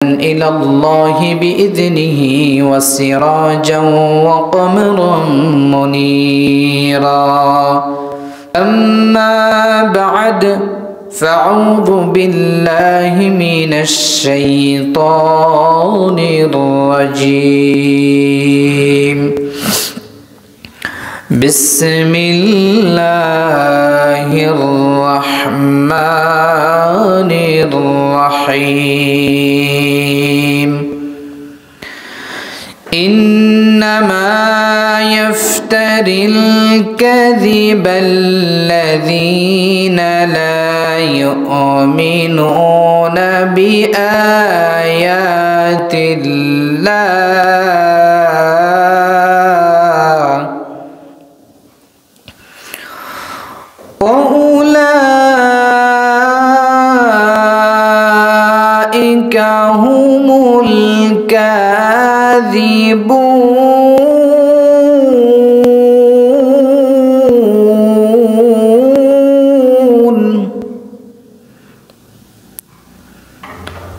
إلى الله بإذنه وسراجا وقمرا منيرا. أما بعد فأعوذ بالله من الشيطان الرجيم. بسم الله الرحمن الرحيم. إنما يفتري الكذب الذين لا يؤمنون بآيات الله وأولئك هم الكاذبون.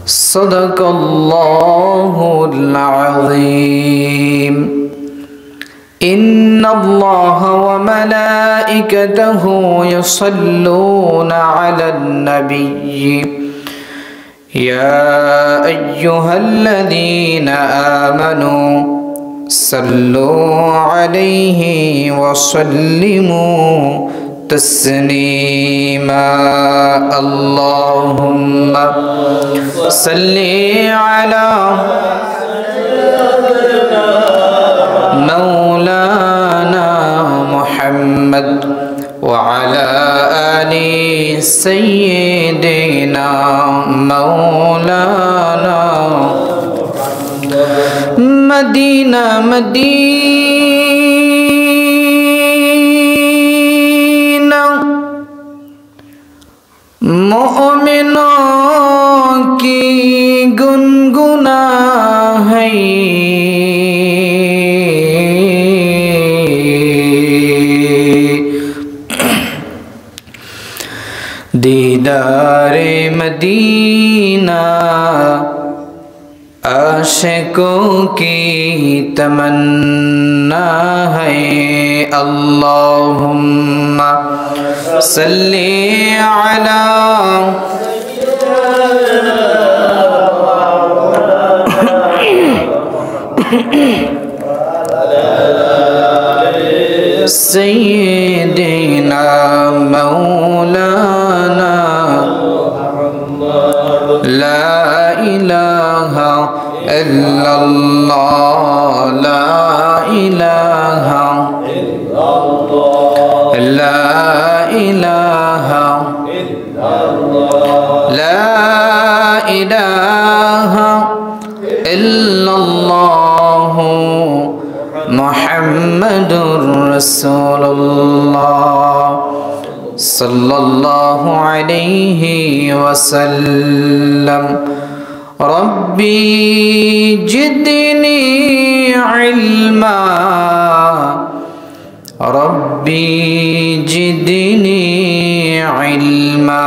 صدق الله العظيم. إن الله وملائكته يصلون على النبي يا أيها الذين آمنوا صلوا عليه وسلموا تسليما. اللهم صل على مولانا محمد وعلى آل سيدنا مولانا مدینہ مدینہ مومنوں کی گنگنا ہے دیدار مدینہ عاشقوں کی تمنا ہے. اللہم صلی علی سیدنا مولانا لا الہ الا اللہ لا الہ لا الہ لا الہ الا اللہ محمد رسول اللہ صلی اللہ علیہ وسلم. ربی زدنی علما ربی زدنی علما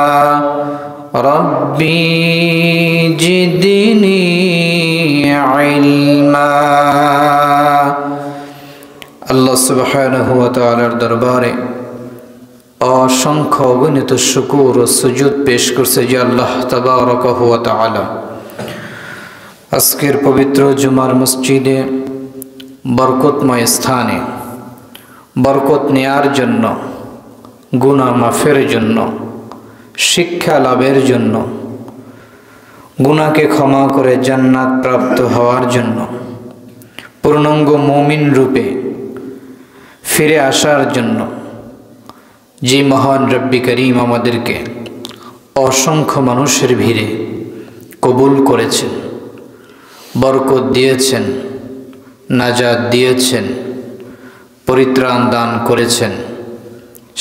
ربی زدنی علما. আল্লাহ সুবহানাহু ওয়া তাআলার দরবারে অসংখ্য অগণিত শুকর ও সুজুদ পেশ করছে যে আল্লাহ তাবারাকাহু ওয়া তাআলা আজকের পবিত্র জুমার মসজিদে বরকতময় স্থানে বরকত নেয়ার জন্য, গুনাহ মাফের জন্য, শিক্ষা লাভের জন্য, গুনাহকে ক্ষমা করে জান্নাত প্রাপ্ত হওয়ার জন্য, পূর্ণাঙ্গ মুমিন রূপে ফিরে আসার জন্য যে মহান রব্বি করিম আমাদেরকে অসংখ্য মানুষের ভিড়ে কবুল করেছেন, বরকত দিয়েছেন, নাজাত দিয়েছেন, পরিত্রাণ দান করেছেন,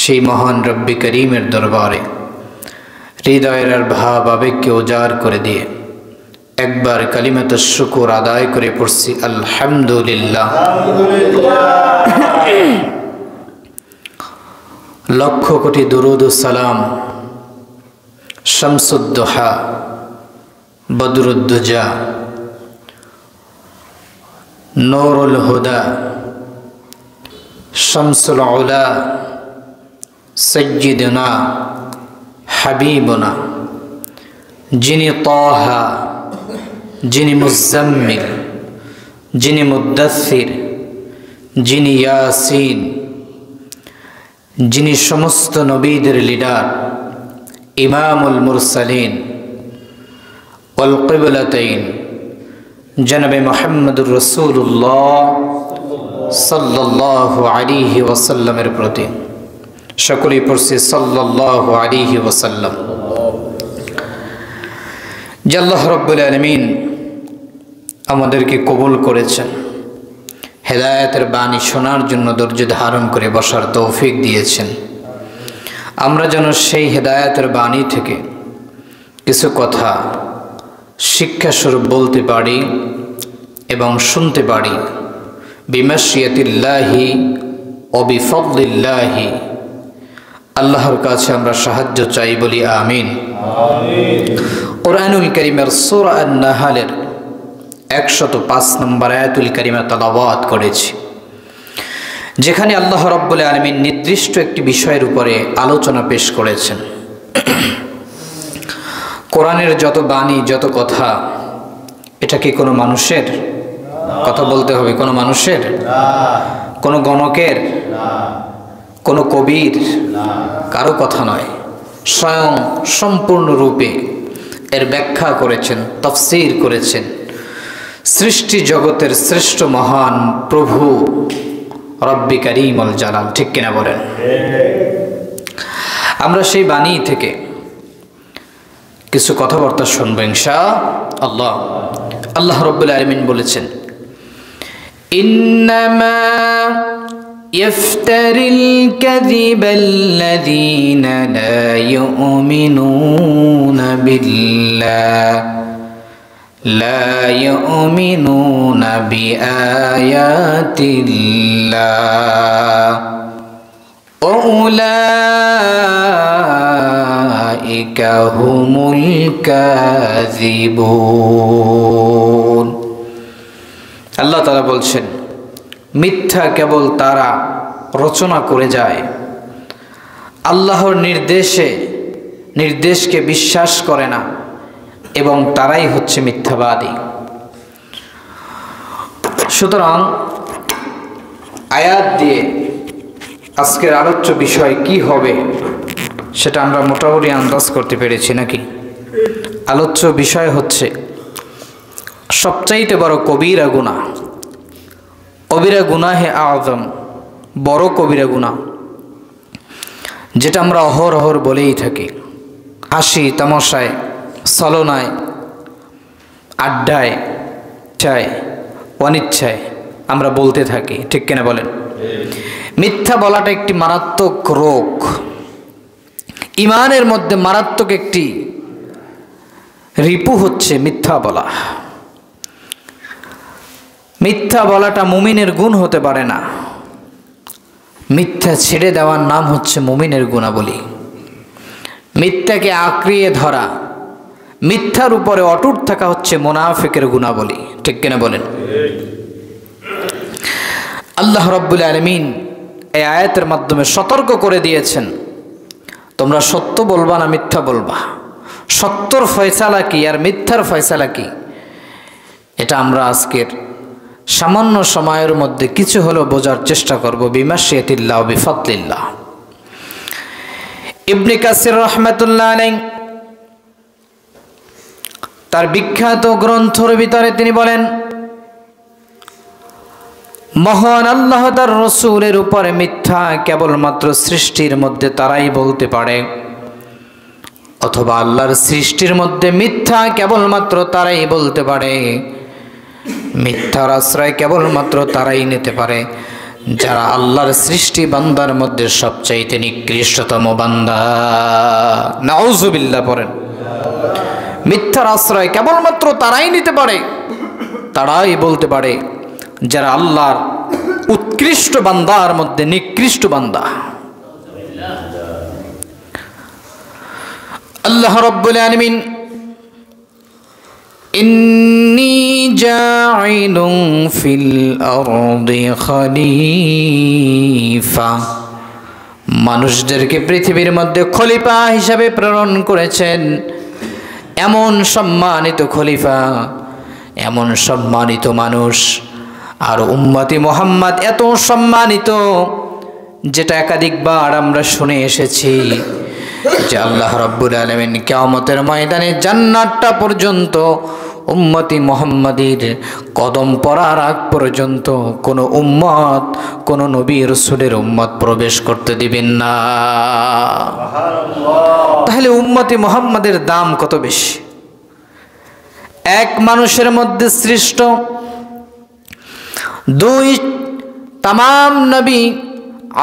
সেই মহান রব্বি করিমের দরবারে হৃদয়ের ভাব আবেগকে উজাড় করে দিয়ে একবার কালিমাত শুকর আদায় করে পড়ছি আলহামদুলিল্লাহ। লক্ষ কোটি দুরুদ ও সালাম শামসুদ্দোহা बदरुद्दुजा, नूरुल हुदा, शम्सुल उला, सय्यिदुना हबीबुना, जिनी ताहा, जिनी मुज़्ज़म्मिल, जिनी मुद्दस्सिर, जिनी यासीन, जिनी समस्त नबीদের লিডার, ইমামুল মুরসালিন ওয়াল কিবলাতাইন, জনাবে মুহাম্মদুর রাসূলুল্লাহ সাল্লাল্লাহু আলাইহি ওয়াসাল্লামের প্রতি সকলেই পড়ছি সাল্লাল্লাহু আলাইহি ওয়াসাল্লাম। যে আল্লাহ রাব্বুল আলামিন আমাদেরকে কবুল করেছেন, হেদায়েতের বাণী শোনার জন্য ধৈর্য ধারণ করে বসার তৌফিক দিয়েছেন। আমরা যেন সেই হেদায়েতের বাণী থেকে কিছু কথা শিক্ষাস্বরূপ বলতে পারি এবং শুনতে পারি। বিমাশিয়াতিল্লাহি ওয়া বিফদলিল্লাহি, আল্লাহর কাছে আমরা সাহায্য চাই, বলি আমিন। কোরআনুল কারীমের সূরা আন-নাহলের 105 নম্বর আয়াতুল কারিমা তেলাওয়াত করেছি, যেখানে আল্লাহ রাব্বুল আলামিন নির্দিষ্ট একটি বিষয়ের উপরে আলোচনা পেশ করেছেন। কোরআনের যত বাণী, যত কথা, এটা কি কোনো মানুষের কথা? বলতে হবে, কোনো মানুষের, কোনো গণকের, কোনো কবির, কারো কথা নয়। স্বয়ং সম্পূর্ণরূপে এর ব্যাখ্যা করেছেন, তাফসীর করেছেন সৃষ্টি জগতের শ্রেষ্ঠ মহান প্রভু রব্বি কারীমুল জালাল। ঠিক কিনা বলেন? আমরা সেই বাণী থেকে কিছু কথাবার্তা শুনবো ইনশাআল্লাহ। আল্লাহ রাব্বুল আলামিন বলেছেন, ইন্নামা ইফতারিল কাযিবাল্লাযীনা লা ইউমিনুনা বিল্লাহ لا يؤمنون بآيات الله وأولئك هم الكاذبون। আল্লাহ তাআলা বলছেন, মিথ্যা কেবল তারা রচনা করে যায়, আল্লাহর নির্দেশকে বিশ্বাস করে না, এবং তারাই হচ্ছে মিথ্যাবাদী। সুতরাং আয়াত দিয়ে আজকের আলোচ্য বিষয় কি হবে সেটা আমরা মোটামুটি আন্দাজ করতে পেরেছি নাকি? আলোচ্য বিষয় হচ্ছে সবচাইতে বড় কবিরা গুনাহ, কবিরা গুনাহে আযম, বড় কবিরা গুনাহ, যেটা আমরা অহরহর বলেই থাকি। হাসি তামাশায়, ছলনায়, আড্ডায়, চায় অনিচ্ছায় আমরা বলতে থাকি। ঠিক কিনা বলেন? মিথ্যা বলাটা একটি মারাত্মক রোগ, ইমানের মধ্যে মারাত্মক একটি রিপু হচ্ছে মিথ্যা বলা। মিথ্যা বলাটা মুমিনের গুণ হতে পারে না। মিথ্যা ছেড়ে দেওয়ার নাম হচ্ছে মুমিনের গুণাবলী। মিথ্যাকে আঁকড়িয়ে ধরা, মিথ্যার উপরে অটুট থাকা হচ্ছে মুনাফিকের গুণাবলী। ঠিক কিনা বলেন? আল্লাহ রাব্বুল আলামিন এই আয়াতের মাধ্যমে সতর্ক করে দিয়েছেন, তোমরা সত্য বলবা না মিথ্যা বলবা। সত্যর ফয়সালা কি আর মিথ্যার ফয়সালা কি, এটা আমরা আজকের সামান্য সময়ের মধ্যে কিছু হলেও বোঝার চেষ্টা করব। বিমাশিয়াতিল্লাহ ওয়া বিফদলিল্লাহ। ইবনে কাসির রাহমাতুল্লাহ আলাইহি তার বিখ্যাত গ্রন্থের ভিতরে তিনি বলেন, মহান আল্লাহ তার রাসূলের উপরে মিথ্যা কেবলমাত্র সৃষ্টির মধ্যে তারাই বলতে পারে, অথবা আল্লাহর সৃষ্টির মধ্যে মিথ্যা কেবলমাত্র তারাই বলতে পারে। মিথ্যার আশ্রয় কেবলমাত্র তারাই নিতে পারে যারা আল্লাহর সৃষ্টি বান্দার মধ্যে সবচাইতে নিকৃষ্টতম বান্দা। নাউযুবিল্লাহ পড়েন। মিথ্যার আশ্রয় কেবলমাত্র তারাই নিতে পারে, তারাই বলতে পারে যারা আল্লাহর উৎকৃষ্ট বান্দার মধ্যে নিকৃষ্ট বান্দা। আল্লাহ রাব্বুল আলামিন ইন্নী জাইলুন ফিল আরদি খলিফা, মানুষদেরকে পৃথিবীর মধ্যে খলিফা হিসাবে প্রেরণ করেছেন। এমন সম্মানিত খলিফা, এমন সম্মানিত মানুষ, আর উম্মতি মুহাম্মদ এত সম্মানিত, যেটা একাধিকবার আমরা শুনে এসেছি যে আল্লাহ রাব্বুল আলামিন কিয়ামতের ময়দানে জান্নাতটা পর্যন্ত উম্মতি মুহাম্মাদীর কদম পড়ার আগ পর্যন্ত কোনো উম্মত, কোনো নবী রাসূলের উম্মত প্রবেশ করতে দিবেন না। তাহলে উম্মতি মুহাম্মাদের দাম কত বেশি। এক মানুষের মধ্যে সৃষ্ট, দুই তামাম নবী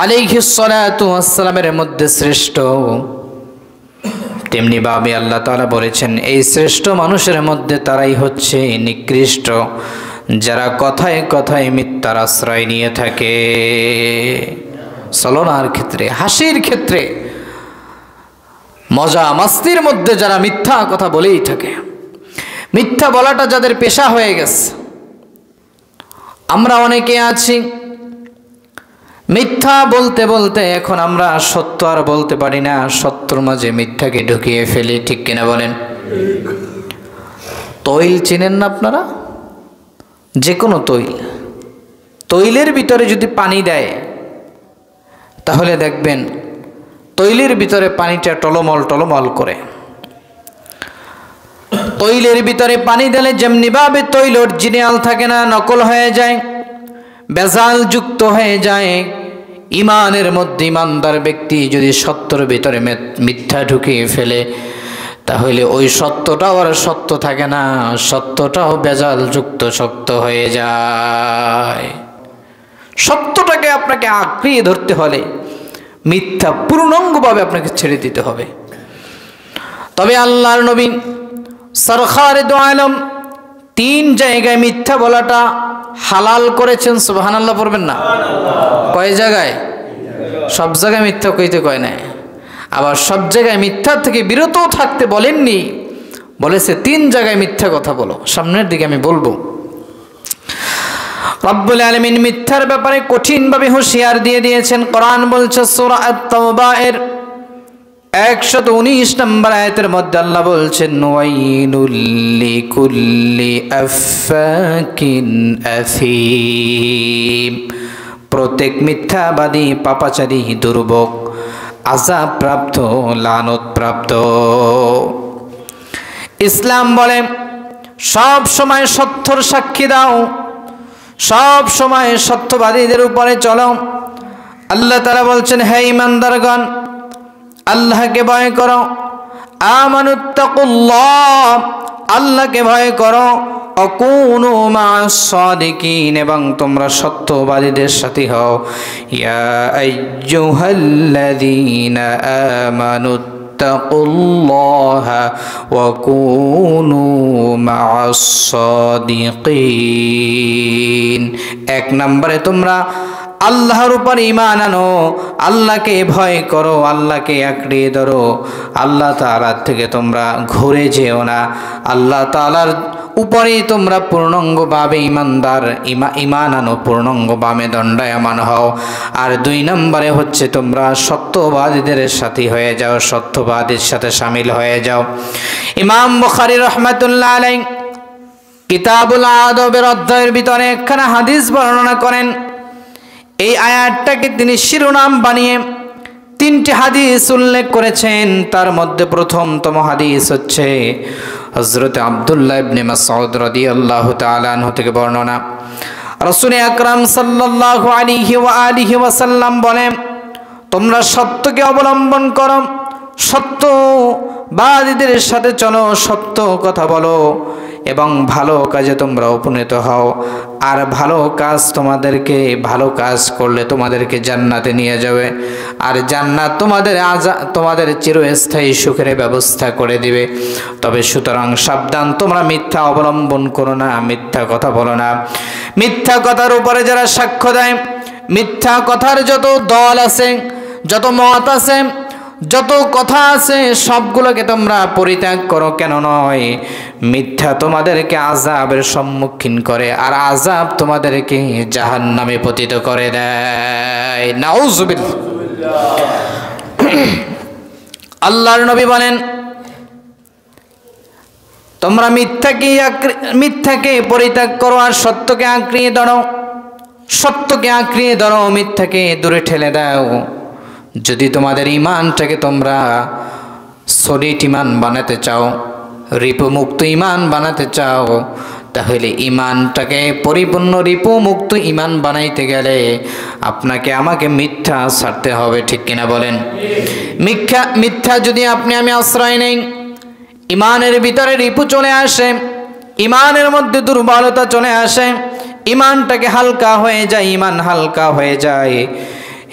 আলাইহিস সালাতু ওয়াস সালামের মধ্যে শ্রেষ্ঠ। তেমনি ভাবে আল্লাহ তাআলা বলেছেন এই শ্রেষ্ঠ মানুষের মধ্যে তারাই হচ্ছে নিকৃষ্ট, যারা কথায় কথায় মিথ্যার আশ্রয় নিয়ে থাকে। চলনার ক্ষেত্রে, হাসির ক্ষেত্রে, মজা মাস্তির মধ্যে যারা মিথ্যা কথা বলেই থাকে, মিথ্যা বলাটা যাদের পেশা হয়ে গেছে। আমরা অনেকে আছি মিথ্যা বলতে বলতে এখন আমরা সত্য আর বলতে পারি না, সত্যর মাঝে মিথ্যাকে ঢুকিয়ে ফেলি, ঠিক কিনা বলেন? তৈল চিনেন না আপনারা? যে কোনো তৈল, তৈলের ভিতরে যদি পানি দেয় তাহলে দেখবেন তৈলের ভিতরে পানিটা টলমল টলমল করে। তৈলের ভিতরে পানি দিলে যেমনিভাবে তৈল অরিজিনাল থাকে না, নকল হয়ে যায়, বেজাল যুক্ত হয়ে যায়। ইমানের মধ্যে ইমানদার ব্যক্তি যদি সত্যের ভিতরে মিথ্যা ঢুকিয়ে ফেলে তাহলে ওই সত্যটাও আর সত্য থাকে না, সত্যটাও বেজাল যুক্ত সত্য হয়ে যায়। সত্যটাকে আপনাকে আঁকড়িয়ে ধরতে হলে মিথ্যা পূর্ণাঙ্গভাবে আপনাকে ছেড়ে দিতে হবে। তবে আল্লাহর নবী সরকারে দো আলম 3 জায়গায় মিথ্যা বলাটা হালাল করেছেন। সুবহানাল্লাহ পড়বেন না? কয় জায়গায়? সব জায়গায় মিথ্যা কইতে কয় নাই, আবার সব জায়গায় মিথ্যা থেকে বিরত থাকতে বলেননি, বলেছে 3 জায়গায় মিথ্যা কথা বলো। সামনের দিকে আমি বলবো। রব্বুল আলামিন মিথ্যার ব্যাপারে কঠিনভাবে হুঁশিয়ার দিয়ে দিয়েছেন। কোরআন বলছে সূরা আত-তাওবা এর 119 নম্বর আয়াতের মধ্যে আল্লাহ বলছেন ওয়াইলুল লিকুল্লি আফাকিন আথীম, প্রত্যেক মিথ্যাবাদী, পাপাচারী, দুর্ভোগ, আযাব প্রাপ্ত, লানত প্রাপ্ত। ইসলাম বলে সব সময় সত্যর সাক্ষী দাও, সব সময় সত্যবাদীদের উপরে চলো। আল্লাহ তাআলা বলছেন হে ঈমানদারগণ, আল্লাহকে ভয় করো, আমানুত্তাকুল্লাহ, আল্লাহকে ভয় করো, অকুনু মা'আস সাদিকিন, এবং তোমরা সত্যবাদীদের সাথী হও। ইয়া আইয়ুহাল্লাযীনা আমানুত্তাকুল্লাহা ওয়া কুনু মা'আস সাদিকিন। 1 নম্বরে তোমরা আল্লাহর উপর ঈমান আনো, আল্লাহকে ভয় করো, আল্লাহকে আঁকড়িয়ে ধরো, আল্লাহ তাআলার থেকে তোমরা ঘুরে যেও না, আল্লাহ তাআলার উপরে তোমরা পূর্ণাঙ্গভাবে ঈমানদার, ঈমান আনো, পূর্ণাঙ্গভাবে দণ্ডায়মান হও। আর 2 নম্বরে হচ্ছে তোমরা সত্যবাদীদের সাথী হয়ে যাও, সত্যবাদীর সাথে শামিল হয়ে যাও। ইমাম বুখারী রাহমাতুল্লাহ আলাইহি কিতাবুল আদবের অধ্যায়ের ভিতরে একখানা হাদিস বর্ণনা করেন। এই আয়াতটাকে তিনি শিরোনাম বানিয়ে 3টি হাদিস উল্লেখ করেছেন। তার মধ্যে প্রথমতম হাদিস হচ্ছে হযরত আব্দুল্লাহ ইবনে মাসউদ রাদিয়াল্লাহু তাআলা আনহু থেকে বর্ণনা। রাসূল আকরাম সাল্লাল্লাহু আলাইহি ওয়া আলিহি ওয়াসাল্লাম বলেন, তোমরা সত্যকে অবলম্বন করো, সত্যবাদীদের সাথে চলো, সত্য কথা বলো এবং ভালো কাজে তোমরা উপনীত হও। আর ভালো কাজ তোমাদেরকে, ভালো কাজ করলে তোমাদেরকে জান্নাতে নিয়ে যাবে, আর জান্নাত তোমাদের চিরস্থায়ী সুখের ব্যবস্থা করে দিবে। তবে সুতরাং সাবধান, তোমরা মিথ্যা অবলম্বন করো না, মিথ্যা কথা বলো না। মিথ্যা কথার উপরে যারা সাক্ষ্য দেয়, মিথ্যা কথার যত দল আছে, যত মত আছে, যত কথা আছে সবগুলোকে তোমরা পরিত্যাগ করো, কেন নয় মিথ্যা তোমাদেরকে আযাবের সম্মুখীন করে, আর আযাব তোমাদেরকে জাহান্নামে পতিত করে দেয়। নাউযুবিল্লাহ। আল্লাহর নবী বলেন, তোমরা মিথ্যাকে পরিত্যাগ করো আর সত্যকে আঁকড়িয়ে ধরো, সত্যকে আঁকড়িয়ে ধরো, মিথ্যাকে দূরে ঠেলে দাও। যদি তোমাদের ইমানটাকে তোমরা সলিড ইমান বানাতে চাও, রিপুমুক্ত ইমান বানাতে চাও, তাহলে ইমানটাকে পরিপূর্ণ রিপুমুক্ত ইমান বানাইতে গেলে আপনাকে আমাকে মিথ্যা ছাড়তে হবে, ঠিক কিনা বলেন? মিথ্যা যদি আমি আশ্রয় নেই, ইমানের ভিতরে রিপু চলে আসে, ইমানের মধ্যে দুর্বলতা চলে আসে, ইমানটাকে হালকা হয়ে যায়, ইমান হালকা হয়ে যায়।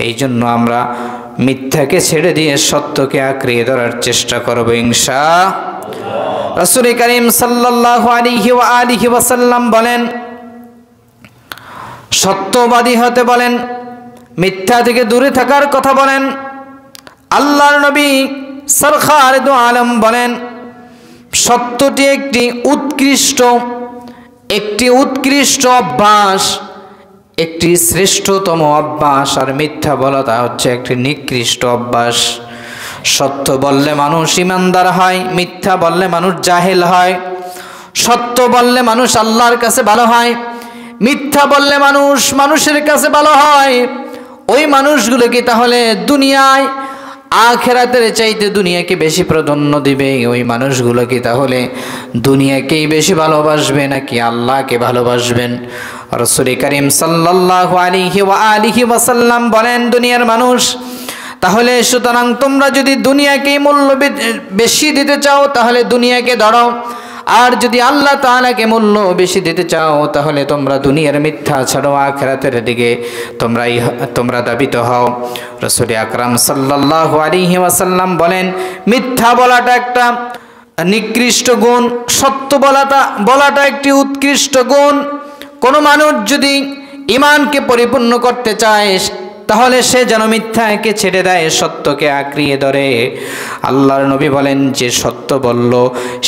এই জন্য আমরা মিথ্যাকে ছেড়ে দিয়ে সত্যকে আঁকড়িয়ে ধরার চেষ্টা করব ইনশাআল্লাহ। রাসূল করিম সাল্লাল্লাহু আলাইহি ওয়াসাল্লাম বলেন, সত্যবাদী হতে বলেন, মিথ্যা থেকে দূরে থাকার কথা বলেন। আল্লাহর নবী সরকারে দু আলম বলেন, সত্যটি একটি উৎকৃষ্ট অভ্যাস, একটি শ্রেষ্ঠতম অভ্যাস, আর মিথ্যা বলাটা হচ্ছে একটি নিকৃষ্ট অভ্যাস। সত্য বললে মানুষ ইমানদার হয়, মিথ্যা বললে মানুষ জাহেল হয়। সত্য বললে মানুষ আল্লাহর কাছে ভালো হয়, মিথ্যা বললে মানুষের কাছে ভালো হয়। ওই মানুষগুলোকে তাহলে দুনিয়ায় আখিরাতের চাইতে দুনিয়াকে বেশি প্রাধান্য দিবে? ওই মানুষগুলোকে তাহলে দুনিয়াকেই বেশি ভালোবাসবে নাকি আল্লাহকে ভালোবাসবেন? রাসূল করিম সাল্লাল্লাহু আলাইহি ওয়াসাল্লাম বলেন, দুনিয়ার মানুষ, তাহলে সুতরাং তোমরা যদি দুনিয়াকে মূল্য বেশি দিতে চাও তাহলে দুনিয়াকে ধরো, আর যদি আল্লাহ তাআলাকে মূল্য বেশি দিতে চাও তাহলে তোমরা দুনিয়ার মিথ্যা ছাড়ো, আখিরাতের দিকে তোমরা ধাবিত হও। রাসূল আকরাম সাল্লাল্লাহু আলাইহি ওয়াসাল্লাম বলেন, মিথ্যা বলাটা একটা নিকৃষ্ট গুণ, সত্য বলাটা একটি উৎকৃষ্ট গুণ। কোনো মানুষ যদি ঈমানকে পরিপূর্ণ করতে চায় তাহলে সে যেন মিথ্যাকে ছেড়ে দেয়, সত্যকে আঁকড়িয়ে ধরে। আল্লাহর নবী বলেন, যে সত্য বলল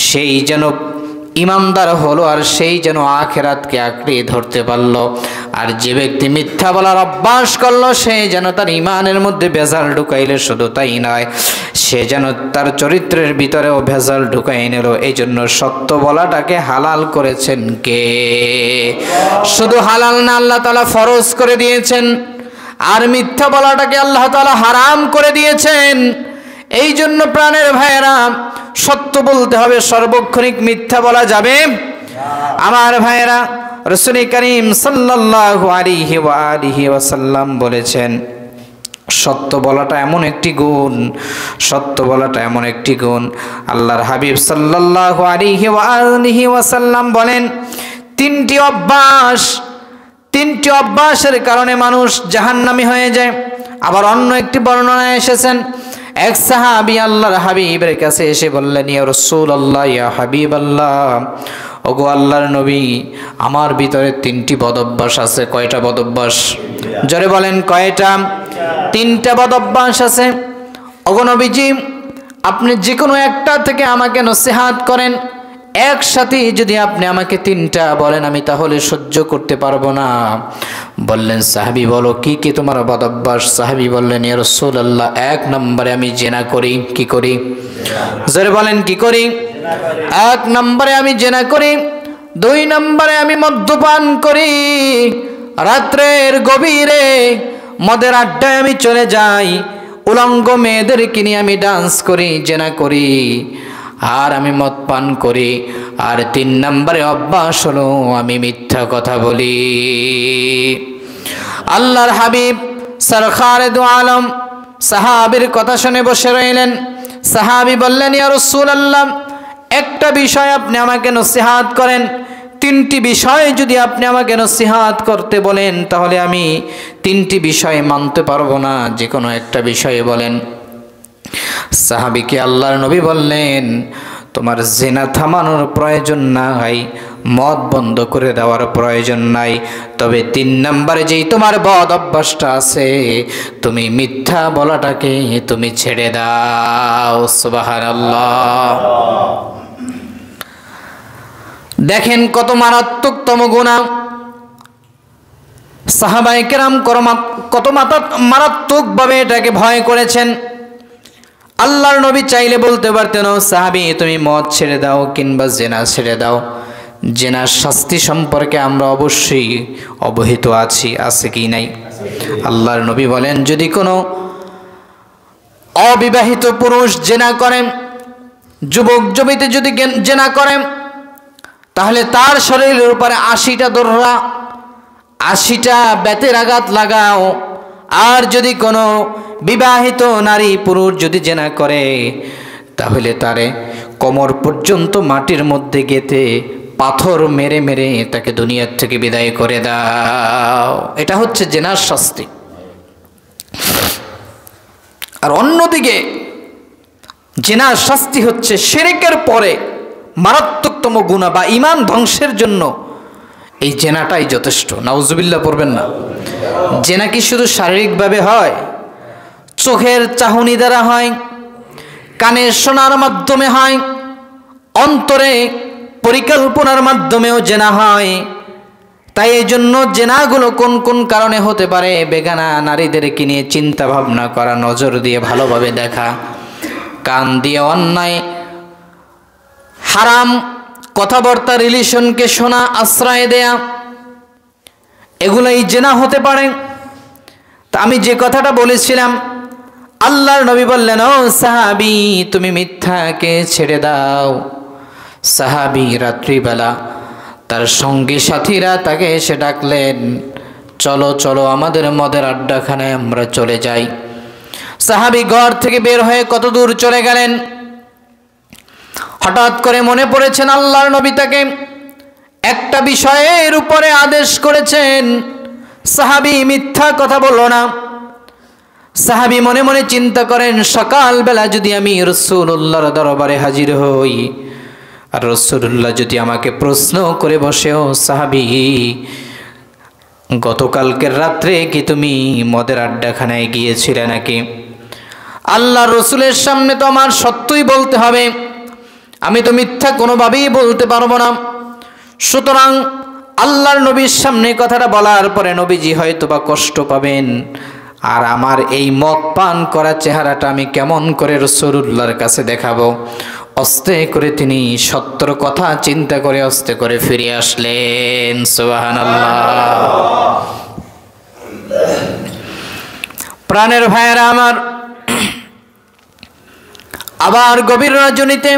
সেই যেন ইমানদার হলো, আর সেই যেন আখিরাতকে আঁকড়িয়ে ধরতে পারল। আর যে ব্যক্তি মিথ্যা বলার অভ্যাস করলো সে যেন তার ইমানের মধ্যে ভেজাল ঢুকাইলে, শুধু তাই নয়, সে যেন তার চরিত্রের ভিতরেও ভেজাল ঢুকাই নিল। এই জন্য সত্য বলাটাকে হালাল করেছেন কে? শুধু হালাল না, আল্লাহ তাআলা ফরজ করে দিয়েছেন। আর মিথ্যা বলাটাকে আল্লাহ তাআলা হারাম করে দিয়েছেন। এই জন্য প্রাণের ভাইয়েরা, সত্য বলতে হবে, সর্বক্ষণিক মিথ্যা বলা যাবে না। আমার ভাইয়েরা, রাসূল করিম সাল্লাল্লাহু আলাইহি ওয়াসাল্লাম বলেছেন, সত্য বলাটা এমন একটি গুণ, সত্য বলাটা এমন একটি গুণ। আল্লাহর হাবিব সাল্লাল্লাহু আলাইহি ওয়াসাল্লাম বলেন, তিনটি অভ্যাসের কারণে মানুষ জাহান্নামী হয়ে যায়। আবার অন্য একটি বর্ণনায় এসেছেন, এক সাহাবী আল্লাহর হাবিবের কাছে এসে বললেন, ইয়া রাসূলুল্লাহ, ইয়া হাবিবাল্লাহ, ওগো আল্লাহর নবী, আমার ভিতরে তিনটি বদঅভ্যাস আছে। কয়টা বদঅভ্যাস? জোরে বলেন, কয়টা? তিনটা বদঅভ্যাস আছে। ওগো নবীজি, আপনি যে কোনো একটা থেকে আমাকে নসিহত করেন। একসাথে যদি আপনি আমাকে তিনটা বলেন আমি তাহলে সহ্য করতে পারবো না। বললেন, সাহাবী বলো কি কি তোমার বদঅভ্যাস? সাহাবী বললেন, ইয়া রাসূলুল্লাহ, এক নম্বরে আমি জিনা করি। কি করি? জোরে বলেন, কি করি? এক নম্বরে আমি জিনা করি। দুই নম্বরে আমি মদ্যপান করি। রাত্রের গভীরে মদের আড্ডায় আমি চলে যাই, উলঙ্গ মেয়েদেরকে নিয়ে আমি ডান্স করি, জিনা করি, আর আমি মদ পান করি। আর তিন নম্বরে অভ্যাস হলো আমি মিথ্যা কথা বলি। আল্লাহর হাবিব সরকারে দু আলম সাহাবীর কথা শুনে বসে রইলেন। সাহাবী বললেন, ইয়া রাসূলুল্লাহ, একটা বিষয় আপনি আমাকে নসিহত করেন। তিনটি বিষয় যদি আপনি আমাকে নসিহত করতে বলেন তাহলে আমি তিনটি বিষয় মানতে পারবো না, যে কোনো একটা বিষয়ে বলেন। সাহাবীকে আল্লাহর নবী বললেন, তোমার জিনা থামানোর প্রয়োজন নাই, মদ বন্ধ করে দেওয়ার প্রয়োজন নাই। তবে 3 নম্বরে যেই তোমার বদ অভ্যাসটা আছে, তুমি মিথ্যা বলাটাকে তুমি ছেড়ে দাও। সুবহানাল্লাহ। দেখেন কত মারাত্মকতম গুনাহ। সাহাবায়ে কেরাম কত মারাত্মকভাবে এটাকে ভয় করেছেন। আল্লাহর নবী চাইলে বলতে পারতেন, ও সাহাবী তুমি মদ ছেড়ে দাও কিংবা জিনা ছেড়ে দাও। জিনার শাস্তি সম্পর্কে আমরা অবশ্যই অবহিত আছি, আছে কি নাই? আল্লাহর নবী বলেন, যদি কোনো অবিবাহিত পুরুষ জিনা করেন, যুবক যুবতী যদি জিনা করেন, তাহলে তার শরীরের উপরে 80টা দোররা, 80টা বেতের আঘাত লাগাও। আর যদি কোনো বিবাহিত নারী পুরুষ যদি জিনা করে, তাহলে তারে কোমর পর্যন্ত মাটির মধ্যে গেঁথে পাথর মেরে মেরে তাকে দুনিয়ার থেকে বিদায় করে দাও। এটা হচ্ছে জিনার শাস্তি। আর অন্যদিকে জিনার শাস্তি হচ্ছে শিরকের পরে মারাত্মকতম গুনাহ বা ঈমান ধ্বংসের জন্য এই জেনাটাই যথেষ্ট। নাউজুবিল্লাহ পড়বেন না। জেনা কি শুধু শারীরিকভাবে হয়? চোখের চাহনি দ্বারা হয়, কানের শোনার মাধ্যমে হয়, অন্তরে পরিকল্পনার মাধ্যমেও জেনা হয়। তাই এই জন্য জেনাগুলো কোন কোন কারণে হতে পারে, বেগানা নারীদেরকে নিয়ে চিন্তা ভাবনা করা, নজর দিয়ে ভালোভাবে দেখা, কান দিয়ে অন্যায় হারাম কথাবার্তা রিলেশনকে শোনা, আশ্রয় দেয়া, এগুলোই জেনা হতে পারে। তা আমি যে কথাটা বলেছিলাম, আল্লাহর নবী বললেন, ও সাহাবী তুমি মিথ্যাকে ছেড়ে দাও। সাহাবী রাত্রিবেলা তার সঙ্গী সাথীরা তাকে এসে ডাকলেন, চলো চলো আমাদের মদের আড্ডাখানায় আমরা চলে যাই। সাহাবী ঘর থেকে বের হয়ে কত দূর চলে গেলেন। হঠাৎ করে মনে পড়েছেন আল্লাহর নবী তাকে একটা বিষয়ের উপরে আদেশ করেছেন, সাহাবী মিথ্যা কথা বলল না। সাহাবী মনে মনে চিন্তা করেন, সকালবেলা যদি আমি রাসূলুল্লাহর দরবারে হাজির হই আর রাসূলুল্লাহ যদি আমাকে প্রশ্ন করে বসে, ও সাহাবী গতকালকের রাত্রে কি তুমি মদের আড্ডাখানায় গিয়েছিলে নাকি? আল্লাহর রাসূলের সামনে তো আমার সত্যই বলতে হবে, আমি তো মিথ্যা কোনোভাবেই বলতে পারবো না। সুতরাং আল্লাহর নবীর সামনে কথাটা বলার পরে নবীজি হয়তো বা কষ্ট পাবেন, আর আমার এই মদ পান করা চেহারাটা আমি কেমন করে রাসূলুল্লাহর কাছে দেখাবো। আস্তে করে তিনি সত্যর কথা চিন্তা করে আস্তে করে ফিরে আসলেন। সুবহানাল্লাহ। প্রাণের ভাইয়েরা আমার, আবার গভীর রজনীতে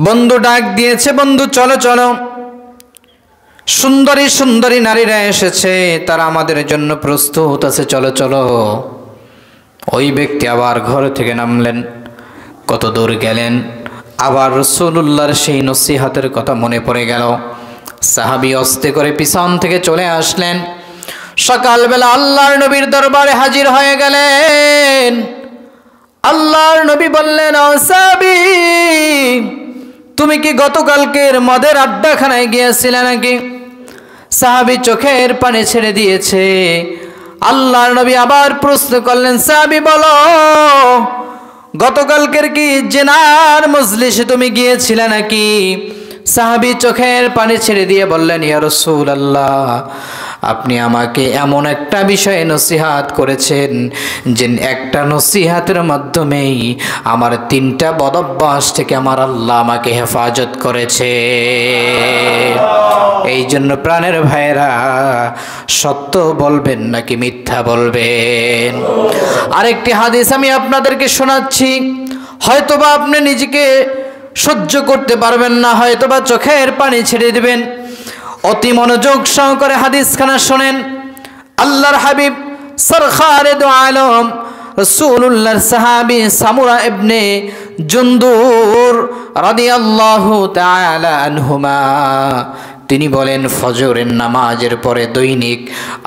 বন্ধু ডাক দিয়েছে, বন্ধু চলো চলো, সুন্দরী সুন্দরী নারীরা এসেছে, তারা আমাদের জন্য প্রস্তুত আছে, চলো চলো। ওই ব্যক্তি আবার ঘর থেকে নামলেন, কত দূর গেলেন, আবার রাসূলুল্লাহর সেই নসিহতের কথা মনে পড়ে গেল। সাহাবী আস্তে করে পিছন থেকে চলে আসলেন। সকালবেলা আল্লাহর নবীর দরবারে হাজির হয়ে গেলেন। আল্লাহর নবী বললেন, ও সাহাবী তুমি কি গতকালকের মদের আড্ডাখানায় গিয়েছিলে নাকি? সাহাবী চোখের পানি ছেড়ে দিয়েছে। আল্লাহর নবী আবার প্রশ্ন করলেন, সাহাবী বলো গতকালকের কি জিনার মজলিসে তুমি গিয়েছিলে নাকি? সাহাবী চোখের পানি ছেড়ে দিয়ে বললেন, ইয়া রাসূলুল্লাহ আপনি আমাকে এমন একটা বিষয়ে নসিহত করেছেন যে একটা নসিহতের মাধ্যমেই আমার 3টা বদঅভ্যাস থেকে আমার আল্লাহ আমাকে হেফাজত করেছে। এই জন্য প্রাণের ভাইয়েরা সত্য বলবেন নাকি মিথ্যা বলবেন? আরেকটি হাদিস আমি আপনাদেরকে শোনাচ্ছি, হয়তোবা আপনি নিজেকে সহ্য করতে পারবেন না, হয়তোবা চোখের পানি ছেড়ে দিবেন। অতি মনোযোগ সহকারে হাদিসখানা শোনেন। আল্লাহর হাবিব সরকারে দো আলম রাসূলুল্লাহর সাহাবী সামুরা ইবনে জুনদুর রাদিয়াল্লাহু তাআলা আনহুমা তিনি বলেন, ফজরের নামাজের পরে দৈনিক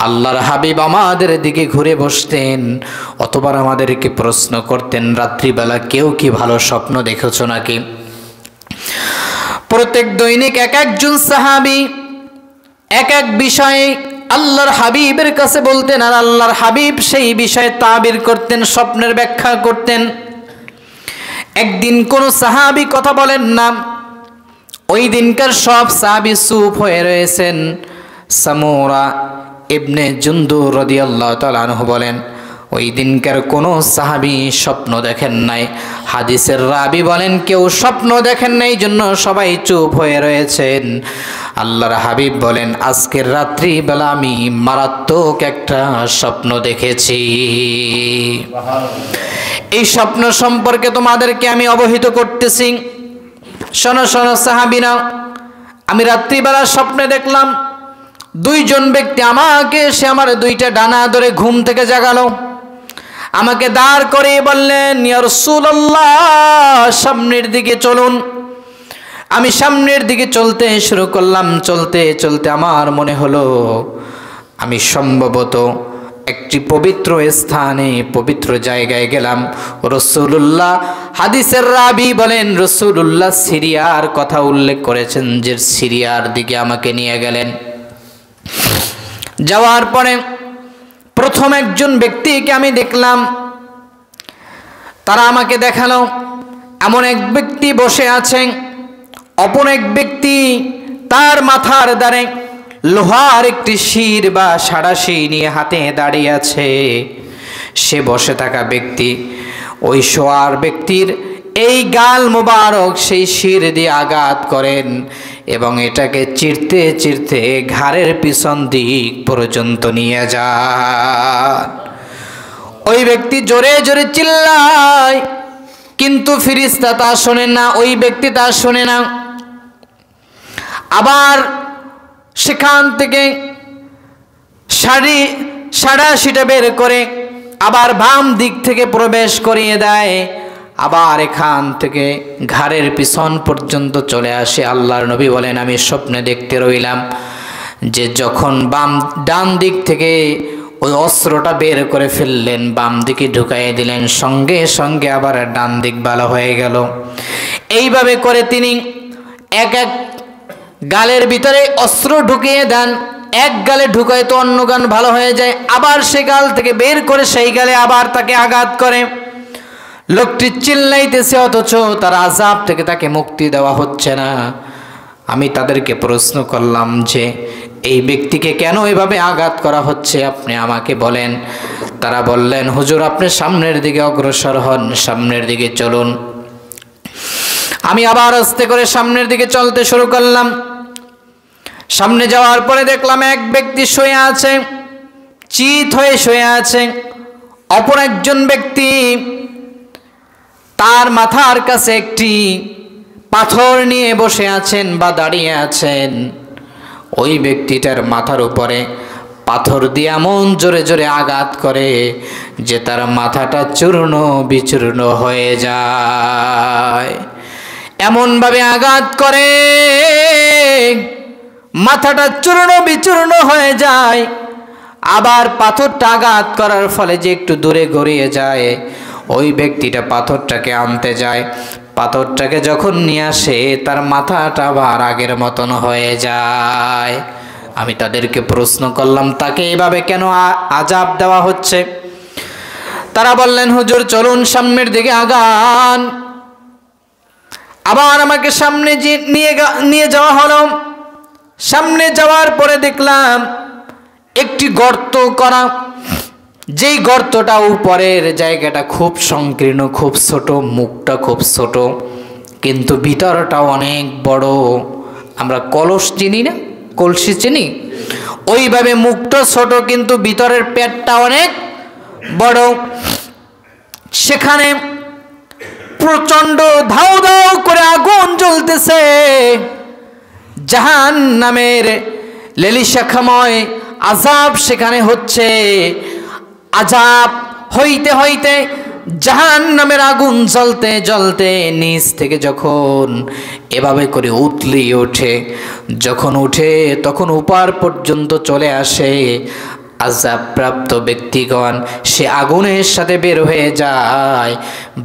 আল্লাহর হাবিব আমাদের দিকে ঘুরে বসতেন, অতবার আমাদেরকে প্রশ্ন করতেন, রাত্রিবেলা কেউ কি ভালো স্বপ্ন দেখেছো নাকি? প্রত্যেক দৈনিক এক একজন সাহাবী এক এক বিষয়ে আল্লাহর হাবিবের কাছে বলতেন, আর আল্লাহর হাবিব সেই বিষয়ে তাবির করতেন, স্বপ্নের ব্যাখ্যা করতেন। একদিন কোন সাহাবী কথা বলেন না। ওই দিনকার সব সাহাবী চুপ হয়ে রয়েছেন। সামুরা ইবনে জুনদুর রাদিয়াল্লাহু তাআলা আনহু বলেন, ওই দিনকার কোনো সাহাবী স্বপ্ন দেখেন নাই। হাদিসের রাবি বলেন কেউ স্বপ্ন দেখেন নাই, জন্য সবাই চুপ হয়ে রয়েছেন। আল্লাহর হাবিব বলেন, আজকের রাত্রি বেলা আমি মারাত্মক একটা স্বপ্ন দেখেছি। এই স্বপ্ন সম্পর্কে তোমাদেরকে আমি অবহিত করতেছি। শোনো শোনো সাহাবীরা, আমি রাত্রিবেলা স্বপ্নে দেখলাম দুইজন ব্যক্তি আমাকে এসে আমার দুইটা ডানা ধরে ঘুম থেকে জাগালো। আমাকে দাঁড় করে বললেন, ইয়া রাসূলুল্লাহ, সামনের দিকে চলুন। আমি সামনের দিকে চলতে শুরু করলাম। চলতে চলতে আমার মনে হলো আমি সম্ভবত একটি পবিত্র স্থানে, পবিত্র জায়গায় গেলাম। রাসূলুল্লাহ, হাদিসের রাবি বলেন রাসূলুল্লাহ সিরিয়ার কথা উল্লেখ করেছেন, যে সিরিয়ার দিকে আমাকে নিয়ে গেলেন। যাওয়ার পরে প্রথম একজন ব্যক্তিকে আমি দেখলাম। তারা আমাকে দেখালো এমন এক ব্যক্তি বসে আছেন, অপর এক ব্যক্তি তার মাথার দ্বারে লোহার একটি শির বা সাঁড়াশি নিয়ে হাতে দাঁড়িয়ে আছে। সে বসে থাকা ব্যক্তি ওই শোয়ার ব্যক্তির এই গাল মোবারক সেই শির দিয়ে আঘাত করেন এবং এটাকে চিরতে চিরতে ঘাড়ের পিছন দিক পর্যন্ত নিয়ে যান। ওই ব্যক্তি জোরে জোরে চিল্লায়, কিন্তু ফেরেশতা তা শোনে না, ওই ব্যক্তি তা শোনে না। আবার সেখান থেকে সাঁড়াশিটা বের করে আবার বাম দিক থেকে প্রবেশ করিয়ে দেয়। আবার এখান থেকে ঘাড়ের পিছন পর্যন্ত চলে আসে। আল্লাহর নবী বলেন, আমি স্বপ্নে দেখতে রইলাম যে যখন ডান দিক থেকে ওই অস্ত্রটা বের করে ফেললেন, বাম দিকে ঢুকাইয়ে দিলেন, সঙ্গে সঙ্গে আবার ডান দিক ভালো হয়ে গেল। এইভাবে করে তিনি এক এক গালের ভিতরে অস্ত্র ঢুকিয়ে দেন। এক গালে ঢুকায় তো অন্য গাল ভালো হয়ে যায়, আবার সে গাল থেকে বের করে সেই গালে আবার তাকে আঘাত করে। লোকটি চিল্লাইতেছে, অথচ তার আযাব থেকে তাকে মুক্তি দেওয়া হচ্ছে না। আমি তাদেরকে প্রশ্ন করলাম যে এই ব্যক্তিকে কেন এভাবে আঘাত করা হচ্ছে, আপনি আমাকে বলেন। তারা বললেন, হুজুর আপনি সামনের দিকে অগ্রসর হন, সামনের দিকে চলুন। আমি আবার আস্তে করে সামনের দিকে চলতে শুরু করলাম। সামনে যাওয়ার পরে দেখলাম এক ব্যক্তি শুয়ে আছে, চিত হয়ে শুয়ে আছে। অপর একজন ব্যক্তি তার মাথার কাছে একটি পাথর নিয়ে বসে আছেন বা দাঁড়িয়ে আছেন। ওই ব্যক্তিটার মাথার উপরে পাথর দিয়ে এমন জোরে জোরে আঘাত করে যে তার মাথাটা চূর্ণ বিচূর্ণ হয়ে যায়। এমনভাবে আঘাত করে মাথাটা চূর্ণ বিচূর্ণ হয়ে যায়। আবার পাথরটা আঘাত করার ফলে যে একটু দূরে গড়িয়ে যায়, ওই ব্যক্তিটা পাথরটাকে আনতে যায়। পাথরটাকে যখন নিয়ে আসে তার মাথাটা আবার আগের মতন হয়ে যায়। আমি তাদেরকে প্রশ্ন করলাম, তাকে এইভাবে কেন আযাব দেওয়া হচ্ছে? তারা বললেন, হুজুর চলুন সামনের দিকে আগান। আবার আমাকে সামনে নিয়ে যাওয়া হলো। সামনে যাওয়ার পরে দেখলাম একটি গর্ত করা, যেই গর্তটা উপরের জায়গাটা খুব সংকীর্ণ, খুব ছোট, মুখটা খুব ছোট, কিন্তু ভিতরটা অনেক বড়। আমরা কলস চিনি না, কলসি চিনি, ওইভাবে মুখটা ছোট কিন্তু ভিতরের পেটটা অনেক বড়। সেখানে প্রচন্ড ধাউ ধাউ করে আগুন জ্বলতেছে। জাহান্নামের লেলিশাখাময় আযাব সেখানে হচ্ছে। আযাব হইতে হইতে জাহান্নামের আগুন জ্বলতে জ্বলতে নিচ থেকে যখন এভাবে করে উতলিয়ে ওঠে, যখন উঠে তখন উপার পর্যন্ত চলে আসে। আযাবপ্রাপ্ত ব্যক্তিগণ সে আগুনের সাথে বের হয়ে যায়,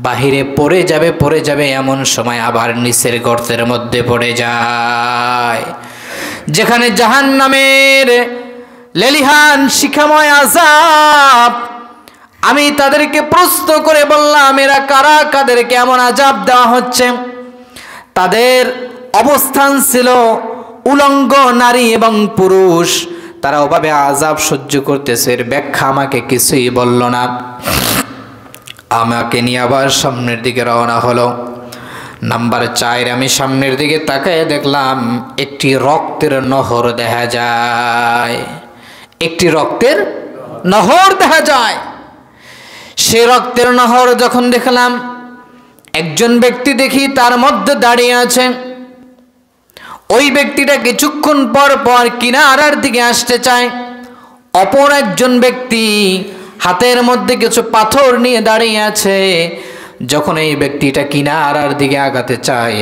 বাহিরে পড়ে যাবে এমন সময় আবার নিচের গর্তের মধ্যে পড়ে যায়, যেখানে জাহান্নামের লেলিহান শিখাময় আযাব। আমি তাদেরকে প্রশ্ন করে বললাম, এরা কারা, কাদেরকে এমন আযাব দেওয়া হচ্ছে? তাদের অবস্থান ছিল উলঙ্গ নারী এবং পুরুষ, তারা ওভাবে আযাব সহ্য করতেছে, এর ব্যাখ্যা আমাকে কিছুই বলল না। আমাকে নিয়ে আবার সামনের দিকে রওনা হলো। নাম্বার 4, আমি সামনের দিকে তাকায় দেখলাম একটি রক্তের নহর দেখা যায়, একটি রক্তের নহর দেখা যায়। সে রক্তের নহর যখন দেখলাম, একজন ব্যক্তি দেখি তার মধ্যে দাঁড়িয়ে আছে। ওই ব্যক্তিটা কিছুক্ষণ পর পর কিনারার দিকে আসতে চায়। অপর একজন ব্যক্তি হাতের মধ্যে কিছু পাথর নিয়ে দাঁড়িয়ে আছে। যখন এই ব্যক্তিটা কিনারার দিকে আগাতে চায়,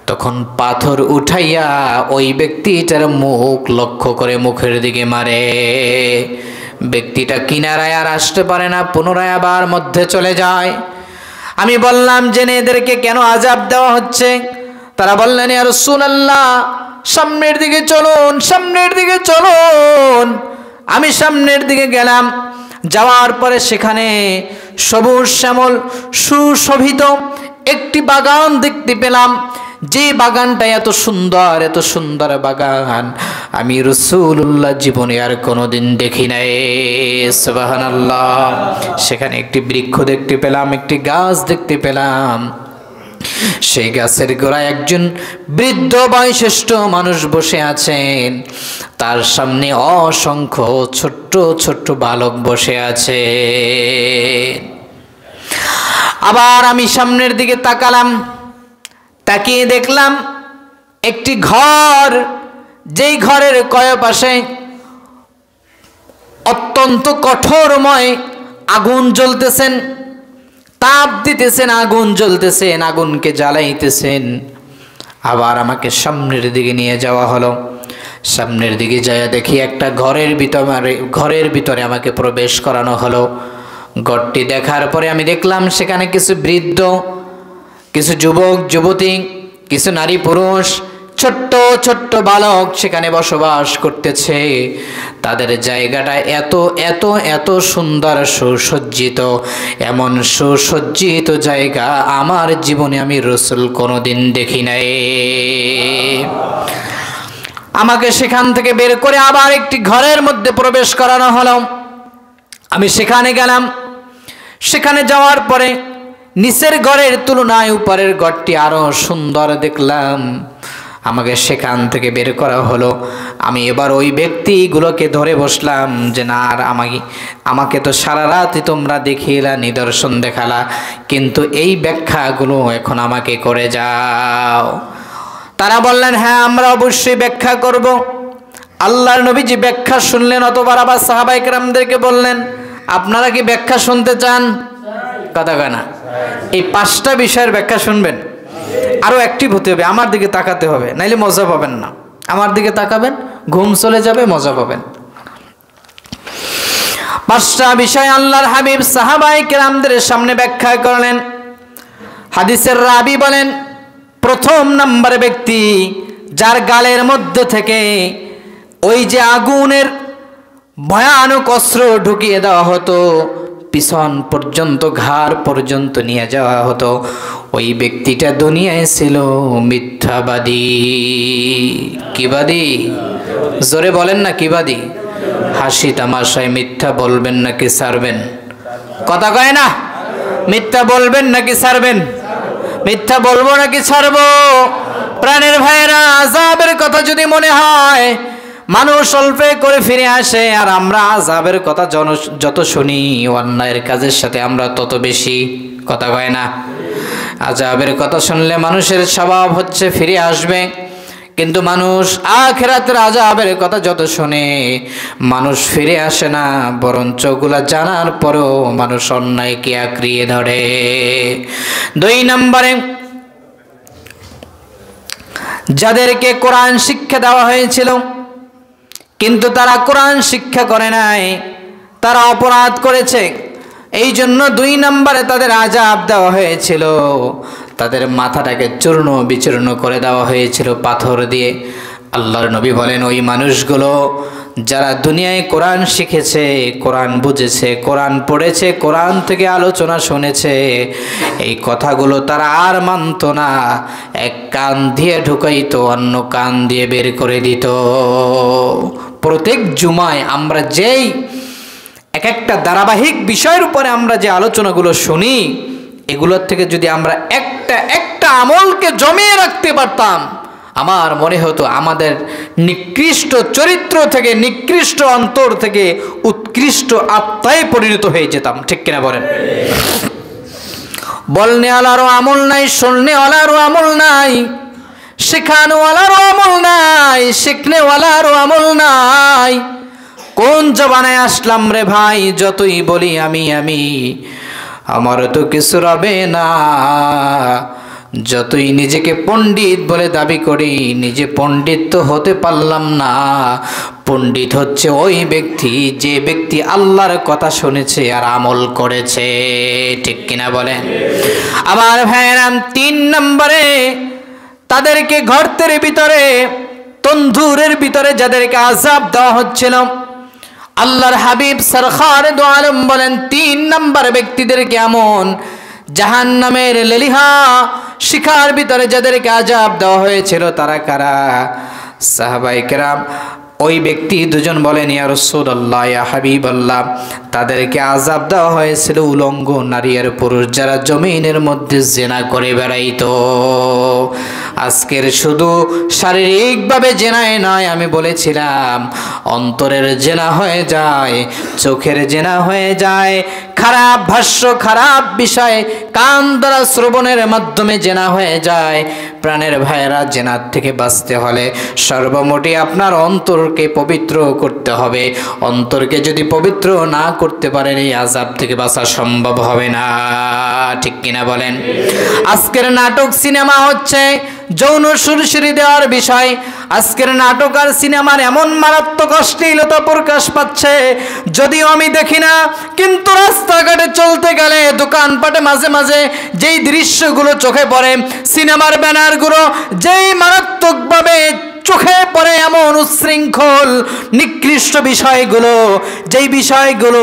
তখন পাথর উঠাইয়া ওই ব্যক্তিটার মুখ লক্ষ্য করে মুখের দিকে মারে। ব্যক্তিটা কিনারায় আর আসতে পারে না, পুনরায় আবার মধ্যে চলে যায়। আমি বললাম যে এদেরকে কেন আযাব দেওয়া হচ্ছে? তারা বললেন, ইয়া রাসূলুল্লাহ, সামনের দিকে চলুন, সামনের দিকে চলুন। আমি সামনের দিকে গেলাম। যাওয়ার পরে সেখানে সবুজ শ্যামল সুশোভিত একটি বাগান দেখতে পেলাম। যে বাগানটা এত সুন্দর বাগান আমি রাসূলুল্লাহ জীবনে আর কোনোদিন দেখি নাই। সুবহানাল্লাহ। সেখানে একটি বৃক্ষ দেখতে পেলাম, একটি গাছ দেখতে পেলাম। সেই গাছের গোড়ায় একজন বৃদ্ধ বয়োজ্যেষ্ঠ মানুষ বসে আছেন, তার সামনে অসংখ্য ছোট্ট ছোট্ট বালক বসে আছে। আবার আমি সামনের দিকে তাকালাম, তাকিয়ে দেখলাম একটি ঘর, যেই ঘরের কয়পাশে অত্যন্ত কঠোরময় আগুন জ্বলতেছেন, তাপ দিতেছেন, আগুন জ্বলতেছেন, আগুনকে জ্বালাইতেছেন। আবার আমাকে সামনের দিকে নিয়ে যাওয়া হলো। সামনের দিকে যায় দেখি একটা ঘরের ভিতরে আমাকে প্রবেশ করানো হলো। ঘরটি দেখার পরে আমি দেখলাম সেখানে কিছু বৃদ্ধ, কিছু যুবক যুবতী, কিছু নারী পুরুষ, ছোট্ট ছোট্ট বালক সেখানে বসবাস করতেছে। তাদের জায়গাটা এত এত এত সুন্দর সুসজ্জিত, এমন সুসজ্জিত জায়গা আমার জীবনে আমি রাসূল কোনোদিন দেখি নাই। আমাকে সেখান থেকে বের করে আবার একটি ঘরের মধ্যে প্রবেশ করানো হলো। আমি সেখানে গেলাম। সেখানে যাওয়ার পরে নিচের ঘরের তুলনায় উপরের ঘরটি আরো সুন্দর দেখলাম। আমাকে সেখান থেকে বের করা হলো। আমি এবার ওই ব্যক্তিগুলোকে ধরে বসলাম যে না, আর আমাকে তো সারা রাতই তোমরা দেখিলা, নিদর্শন দেখালা, কিন্তু এই ব্যাখ্যাগুলো এখন আমাকে করে যাও। তারা বললেন, হ্যাঁ আমরা অবশ্যই ব্যাখ্যা করব। আল্লাহর নবীজি ব্যাখ্যা শুনলেন, অতবার আবার সাহাবায়ে কেরামদেরকে বললেন, আপনারা কি ব্যাখ্যা শুনতে চান? কথা কয় না। এই 5টা বিষয়ের ব্যাখ্যা শুনবেন, আরো অ্যাক্টিভ হতে হবে, আমার দিকে তাকাতে হবে, নাইলে মজা পাবেন না। আমার দিকে তাকাবেন, ঘুম চলে যাবে, মজা পাবেন। 5টা বিষয় আল্লাহর হাবিব সাহাবায়ে কেরামদের সামনে ব্যাখ্যা করলেন। হাদিসের রাবি বলেন, প্রথম নম্বর ব্যক্তি যার গালের মধ্যে থেকে ওই যে আগুনের ভয়ানক অস্ত্র ঢুকিয়ে দেওয়া হতো, পিছন পর্যন্ত ঘাড় পর্যন্ত নিয়ে যাওয়া হতো, ওই ব্যক্তিটা দুনিয়ায় ছিল মিথ্যাবাদী। কিবাদী? জোরে বলেন না, কিবাদী? হাসি তামাশায় মিথ্যা বলবেন নাকি ছাড়বেন? কথা কয় না। মিথ্যা বলবেন নাকি ছাড়বেন? মিথ্যা বলবো নাকি ছাড়বো? প্রাণের ভাইয়েরা, আযাবের কথা যদি মনে হয়, মানুষ অল্পে করে ফিরে আসে, আর আমরা আযাবের কথা যত শুনি, অন্যায়ের কাজের সাথে আমরা তত বেশি। কথা কয় না। আযাবের কথা শুনলে মানুষের স্বভাব হচ্ছে ফিরে আসবে, কিন্তু মানুষ আখিরাতের আযাবের কথা যত শুনে মানুষ ফিরে আসে না, বরঞ্চ ওগুলা জানার পরেও মানুষ অন্যায়কে আঁকড়িয়ে ধরে। 2 নম্বরে, যাদেরকে কোরআন শিক্ষা দেওয়া হয়েছিল, কিন্তু তারা কোরআন শিক্ষা করে নাই, তারা অপরাধ করেছে। এই জন্য 2 নম্বরে তাদের আযাব দেওয়া হয়েছিল, তাদের মাথাটাকে চূর্ণ বিচূর্ণ করে দেওয়া হয়েছিল পাথর দিয়ে। আল্লাহর নবী বলেন, ওই মানুষগুলো যারা দুনিয়ায় কোরআন শিখেছে, কোরআন বুঝেছে, কোরআন পড়েছে, কোরআন থেকে আলোচনা শুনেছে, এই কথাগুলো তারা আর মানত না। এক কান দিয়ে ঢুকাইতো, অন্য কান দিয়ে বের করে দিত। প্রত্যেক জুমায় আমরা যেই এক একটা ধারাবাহিক বিষয়ের উপরে আমরা যে আলোচনাগুলো শুনি, এগুলোর থেকে যদি আমরা একটা আমলকে জমিয়ে রাখতে পারতাম, আমার মনে হতো আমাদের নিকৃষ্ট চরিত্র থেকে, নিকৃষ্ট অন্তর থেকে উৎকৃষ্ট আত্মায় পরিণত হয়ে যেতাম। ঠিক কিনা বলেন? বলনেওয়ালারও আমল নাই, শুননেওয়ালারও আমল নাই, শেখানোওয়ালারও আমল নাই, শিখনেওয়ালারও আমল নাই। কোন জবানায় আসলাম রে ভাই? যতই বলি আমি আমার তো কিছু রবে না। যতই নিজেকে পণ্ডিত বলে দাবি করি, নিজে পণ্ডিত তো হতে পারলাম না। পণ্ডিত হচ্ছে ওই ব্যক্তি যে ব্যক্তি আল্লাহর কথা শুনেছে আর আমল করেছে। ঠিক কিনা বলেন? আমার ভাইয়েরা, 3 নম্বরে তাদেরকে গর্তের ভিতরে, তন্দুরের ভিতরে যাদেরকে আযাব দেওয়া হচ্ছিল, আল্লাহর হাবিব সরকারে দো আলম বলেন 3 নম্বর ব্যক্তিদের কেমন জাহান্নামের লেলিহা শিখার ভিতরে যাদেরকে আযাব দেওয়া হয়েছিল তারা কারা? সাহাবায়ে কেরাম ওই ব্যক্তি 2 জন বলেন, ইয়া রাসূলুল্লাহ, ইয়া হাবিবাল্লাহ, তাদেরকে আযাব দেওয়া হয়েছিল উলঙ্গ নারী আর পুরুষ যারা জমিনের মধ্যে জিনা করে বেড়াইতো। আজকের শুধু শারীরিকভাবে জেনায় নয়, আমি বলেছিলাম অন্তরের জেনা হয়ে যায়, চোখের জেনা হয়ে যায়, খারাপ ভাষ্য, খারাপ বিষয় কান দ্বারা শ্রবণের মাধ্যমে জেনা হয়ে যায়। প্রাণের ভাইয়েরা, জেনার থেকে বাঁচতে হলে সর্বমোটি আপনার অন্তরকে পবিত্র করতে হবে। অন্তরকে যদি পবিত্র না করতে পারেন, এই আযাব থেকে বাঁচা সম্ভব হবে না। ঠিক কিনা বলেন? আজকের নাটক সিনেমা হচ্ছে যৌন সুরসুরি দেওয়ার বিষয়। আজকের নাটক আর সিনেমার এমন মারাত্মক অশ্লীলতা প্রকাশ পাচ্ছে, যদিও আমি দেখি না, কিন্তু রাস্তাঘাটে চলতে গেলে, দোকানপাটে মাঝে মাঝে যেই দৃশ্যগুলো চোখে পড়ে, সিনেমার ব্যানারগুলো যেই মারাত্মকভাবে চোখে পড়ে, এমন উচ্ছৃঙ্খল নিকৃষ্ট বিষয়গুলো, যেই বিষয়গুলো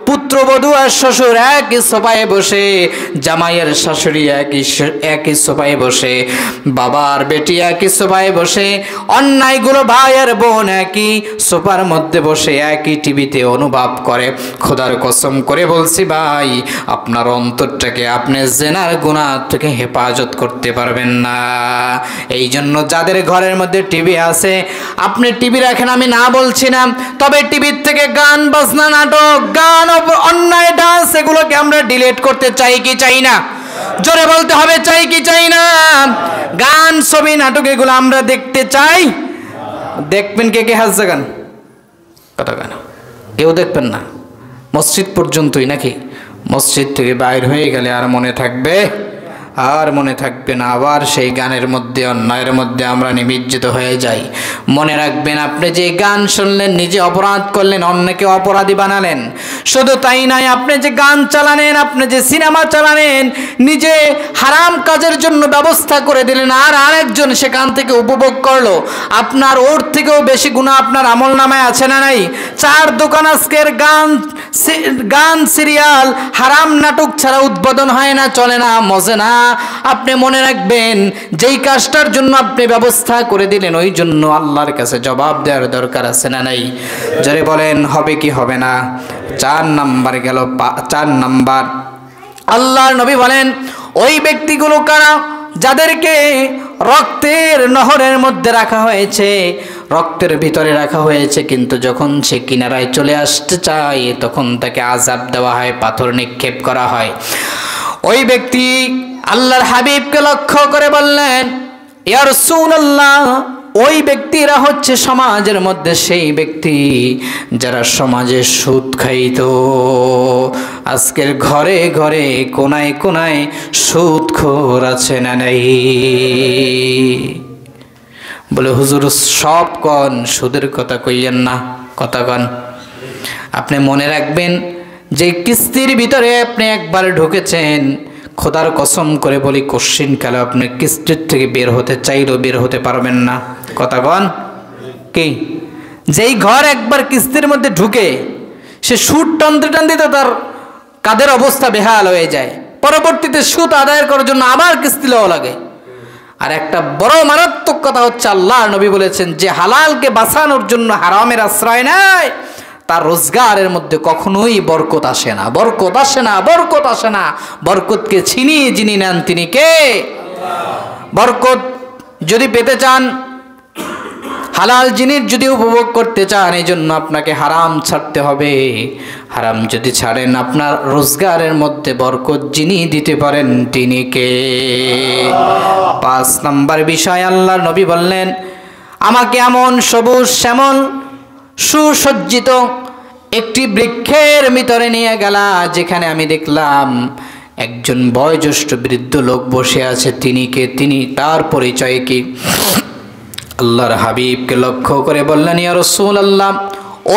পুত্রবধূ আর শ্বশুর একই সোফায় বসে, জামাইয়ের শাশুড়ি একই সোফায় বসে, বাবার বেটি একই সোফায় বসে, অন্যায়গুলো ভাই আর বোন একই সোফার মধ্যে বসে একই টিভিতে অনুভব করে। খোদার কসম করে বলছি ভাই, আপনার অন্তরটাকে আপনি জেনার গুনাহ থেকে হেফাজত করতে পারবেন না। এই জন্য যাদের ঘরের মধ্যে টিভি আছে, আপনি টিভি রাখেন, আমি না বলছি না, তবে টিভির থেকে গান বাজনা, নাটক, গান, অন্যায়, ডান্স, এগুলোকে আমরা ডিলিট করতে চাই কি চাই না? জোরে বলতে হবে, চাই কি চাই না? গান, ছবি, নাটক এগুলো আমরা দেখতে চাই। দেখবেন কে কে হাত জাগান? কথা কেন? কেউ দেখবেন না, মসজিদ পর্যন্তই নাকি? মসজিদ থেকে বাইর হয়ে গেলে আর মনে থাকবে? আর মনে থাকবে না। আবার সেই গানের মধ্যে, অন্যায়ের মধ্যে আমরা নিমজ্জিত হয়ে যাই। মনে রাখবেন, আপনি যে গান শুনলেন, নিজে অপরাধ করলেন, অন্যকে অপরাধী বানালেন। শুধু তাই নয়, আপনি যে গান চালানেন, আপনি যে সিনেমা চালানেন, নিজে হারাম কাজের জন্য ব্যবস্থা করে দিলেন, আর আরেকজন সেখান থেকে উপভোগ করলো। আপনার ওর থেকেও বেশি গুনাহ আপনার আমল নামায় আছে না নাই? 4 দোকান আজকের গান, সিরিয়াল, হারাম নাটক ছাড়া উদ্বোধন হয় না, চলে না, মজে না। আপনি মনে রাখবেন, যেই কাজটার জন্য আপনি ব্যবস্থা করে দিলেন, ওই জন্য আল্লাহর কাছে জবাব দেওয়ার দরকার আছে না নাই? যারে বলেন হবে কি হবে না? 4 নাম্বার গেল। 4 নাম্বার, আল্লাহর নবী বলেন ওই ব্যক্তিগুলো কারা? যাদেরকে রক্তের নহরের মধ্যে রাখা হয়েছে, রক্তের ভিতরে রাখা হয়েছে, কিন্তু যখন সে কিনারায় চলে আসতে চায়, তখন তাকে আযাব দেওয়া হয়, পাথর নিক্ষেপ করা হয়। ওই ব্যক্তি আল্লাহর হাবিবকে লক্ষ্য করে বললেন, ইয়া রাসূলুল্লাহ, ওই ব্যক্তিরা হচ্ছে সমাজের মধ্যে সেই ব্যক্তি যারা সমাজে সুদ খাইত। আজকের ঘরে ঘরে, কোনায় কোনায় সুদখোর আছে না নাই? বলে হুজুর সব কন, সুদের কথা কইয়েন না, কথা কন। আপনি মনে রাখবেন যে কিস্তির ভিতরে আপনি একবার ঢুকেছেন, খোদার কসম করে বলি কোশ্চিন কালে আপনি কিস্তির থেকে বের হতে চাইলেও বের হতে পারবেন না, কথা কন। কি যেই ঘর একবার কিস্তির মধ্যে ঢুকে সে সুদ টানতে টানতে তো তার কাদের অবস্থা বেহাল হয়ে যায়, পরবর্তীতে সুদ আদায় করার জন্য আবার কিস্তি লওয়া লাগে। আর একটা বড় মারাত্মক কথা হচ্ছে, আল্লাহর নবী বলেছেন যে হালালকে বাঁচানোর জন্য হারামের আশ্রয় নেয় তার রোজগারের মধ্যে কখনোই বরকত আসে না, বরকত আসে না, বরকত আসে না। বরকতকে যিনি নেন তিনি কে? বরকত যদি পেতে চান, হালাল জিনিস যদি উপভোগ করতে চান, এই জন্য আপনাকে হারাম ছাড়তে হবে। হারাম যদি ছাড়েন, আপনার রোজগারের মধ্যে বরকত যিনি দিতে পারেন তিনি কে? 5 নম্বর বিষয় আল্লাহর নবী বললেন, আমাকে এমন সবুজ শ্যামল সুসজ্জিত একটি বৃক্ষের ভিতরে নিয়ে গেলা, যেখানে আমি দেখলাম একজন বয়োজ্যেষ্ঠ বৃদ্ধ লোক বসে আছে। তিনি কে? তিনি তার পরিচয় কি? আল্লাহর হাবিবকে লক্ষ্য করে বললেন, ইয়া রাসূলুল্লাহ,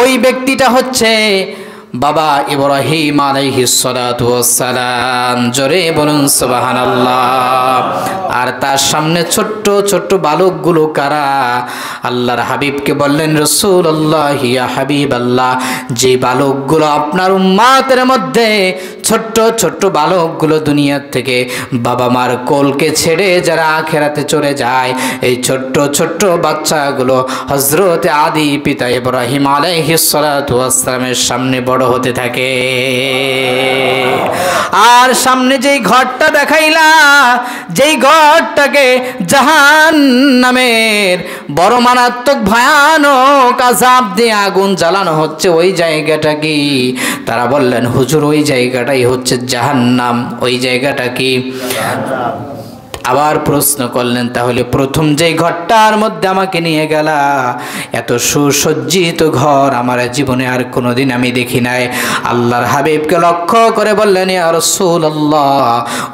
ওই ব্যক্তিটা হচ্ছে বাবা ইব্রাহিম আলাইহিস সালাতু ওয়াস সালাম। জোরে বলুন সুবহানাল্লাহ। আর তার সামনে ছোট্ট ছোট্ট বালকগুলো কারা? আল্লাহর হাবিবকে বললেন, রাসূলুল্লাহ ইয়া হাবিবাল্লাহ, যে বালকগুলো আপনার উম্মতের মধ্যে ছোট্ট ছোট্ট বালকগুলো দুনিয়ার থেকে বাবা মার কোলকে ছেড়ে যারা আখিরাতে চলে যায়, এই ছোট্ট ছোট্ট বাচ্চাগুলো হযরত আদি পিতা ইব্রাহিম আলাইহিস সালাতু ওয়াস সালামের সামনে বড় হতে থাকে। আর সামনে যেই ঘরটা দেখাইলা, যেই ঘরটাকে জাহান্নামের বড় মারাত্মক ভয়ানক আযাব দিয়ে আগুন জ্বালানো হচ্ছে, ওই জায়গাটা কি? তারা বললেন, হুজুর ওই জায়গাটাই হচ্ছে জাহান্নাম। ওই জায়গাটা কি? আবার প্রশ্ন করলেন, তাহলে প্রথম যেই ঘরটার মধ্যে আমাকে নিয়ে গেলা, এত সুসজ্জিত ঘর আমার জীবনে আর কোনোদিন আমি দেখি নাই। আল্লাহর হাবিবকে লক্ষ্য করে বললেন, ইয়া রাসূলুল্লাহ,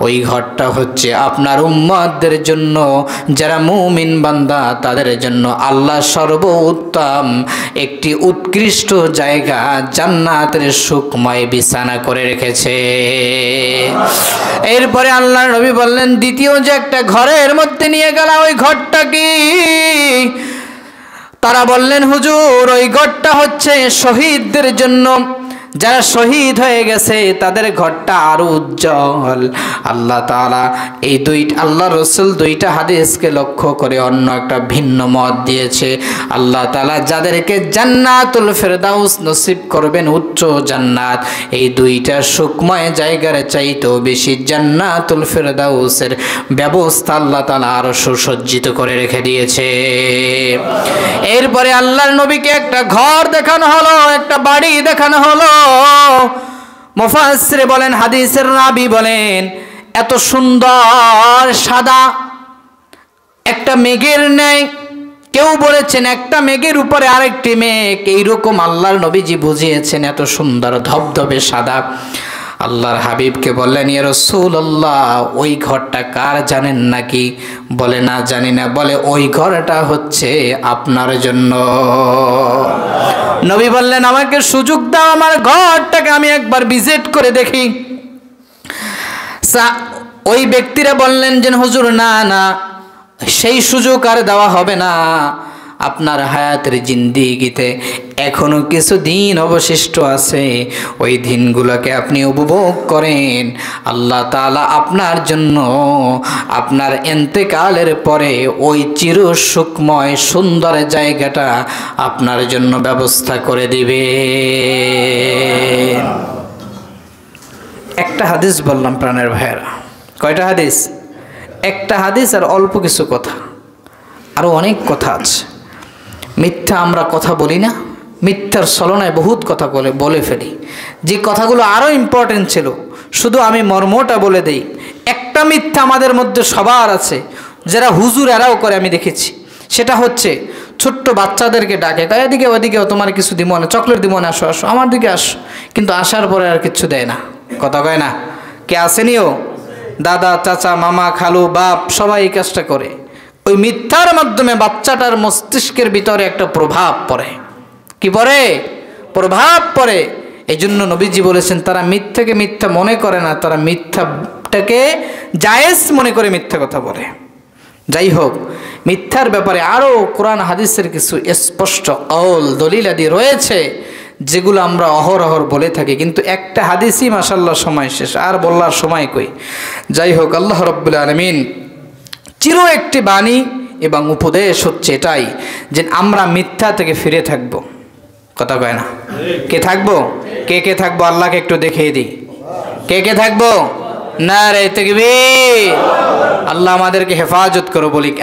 ওই ঘরটা হচ্ছে আপনার উম্মতদের জন্য, যারা মুমিন বান্দা তাদের জন্য আল্লাহ সর্বোত্তম একটি উৎকৃষ্ট জায়গা, জান্নাতের সুখময় বিছানা করে রেখেছে। এরপরে আল্লাহর নবী বললেন, দ্বিতীয় যে একটা ঘরের মধ্যে নিয়ে গেল, ওই ঘরটা কি? তারা বললেন, হুজুর ওই ঘরটা হচ্ছে শহীদদের জন্য, যারা শহীদ হয়ে গেছে তাদের ঘরটা আরো উজ্জ্বল। আল্লাহ তাআলা এই আল্লাহ রসুল দুইটা হাদিসকে লক্ষ্য করে অন্য একটা ভিন্ন মত দিয়েছে। আল্লাহ তাআলা যাদেরকে জান্নাতুল ফেরদাউস নসিব করবেন, উচ্চ জান্নাত, এই দুইটা সুখময় জায়গার চাইতেও বেশি জান্নাতুল ফেরদাউসের ব্যবস্থা আল্লাহ তাআলা আরো সুসজ্জিত করে রেখে দিয়েছে। এরপরে আল্লাহর নবীকে একটা ঘর দেখানো হলো, একটা বাড়ি দেখানো হলো। মুফাসসির বলেন, হাদিসের রাবী বলেন, এত সুন্দর সাদা, একটা মেঘের ন্যায়, কেউ বলেছেন একটা মেঘের উপরে আরেকটি মেঘ, এইরকম আল্লাহর নবীজি বুঝিয়েছেন, এত সুন্দর ধবধবে সাদা। আল্লাহর হাবিবকে বললেন, ইয়া রাসূলুল্লাহ, ওই ঘরটা কার জানেন নাকি? বলে, না জানি না। বলে, ওই ঘরটা হচ্ছে আপনার জন্য। নবী বললেন, আমাকে সুযোগ দাও, আমার ঘরটাকে আমি একবার ভিজিট করে দেখি। ওই ব্যক্তিরা বললেন যে, হুজুর না না, সেই সুযোগ আর দেওয়া হবে না। আপনার হায়াতের জিন্দেগিতে এখনো কিছু দিন অবশিষ্ট আছে, ওই দিনগুলোকে আপনি উপভোগ করেন। আল্লাহ তাআলা আপনার জন্য আপনার ইন্তেকালের পরে ওই চির সুখময় সুন্দর জায়গাটা আপনার জন্য ব্যবস্থা করে দিবে। একটা হাদিস বললাম প্রাণের ভাইয়েরা। কয়টা হাদিস? একটা হাদিস আর অল্প কিছু কথা, আরো অনেক কথা আছে। মিথ্যা আমরা কথা বলি না, মিথ্যার ছলনায় বহুত কথা বলে ফেলি, যে কথাগুলো আরও ইম্পর্টেন্ট ছিল, শুধু আমি মর্মটা বলে দেই। একটা মিথ্যা আমাদের মধ্যে সবার আছে, যারা হুজুর এরাও করে, আমি দেখেছি। সেটা হচ্ছে ছোট্ট বাচ্চাদেরকে ডাকে, তাই এদিকে ওদিকে, তোমার কিছু দিব না, চকলেট দিব না, আসো আসো আমার দিকে আসো, কিন্তু আসার পরে আর কিচ্ছু দেয় না। কথা কয় না? কে আসেনিও? দাদা, চাচা, মামা, খালু, বাপ সবাই এই কাজটা করে। ওই মিথ্যার মাধ্যমে বাচ্চাটার মস্তিষ্কের ভিতরে একটা প্রভাব পড়ে। কি পড়ে? প্রভাব পড়ে। এই জন্য নবীজি বলেছেন, তারা মিথ্যাকে মিথ্যা মনে করে না, তারা মিথ্যাটাকে জায়েজ মনে করে মিথ্যা কথা বলে। যাই হোক, মিথ্যার ব্যাপারে আরও কোরআন হাদিসের কিছু স্পষ্ট কওল দলিল আদি রয়েছে, যেগুলো আমরা অহরহর বলে থাকি, কিন্তু একটা হাদিসই মাশাআল্লাহ সময় শেষ, আর বলার সময় কই। যাই হোক, আল্লাহ রাব্বুল আলামিন চির একটি বাণী এবং উপদেশ হচ্ছে এটাই যে আমরা মিথ্যা থেকে ফিরে থাকব। কথা কয় না? কে থাকবো? কে কে থাকবো? আল্লাহকে একটু দেখিয়ে দিই। কে কে থাকবো? নারে তাকবীর। আল্লাহ আমাদেরকে হেফাজত করো বলি।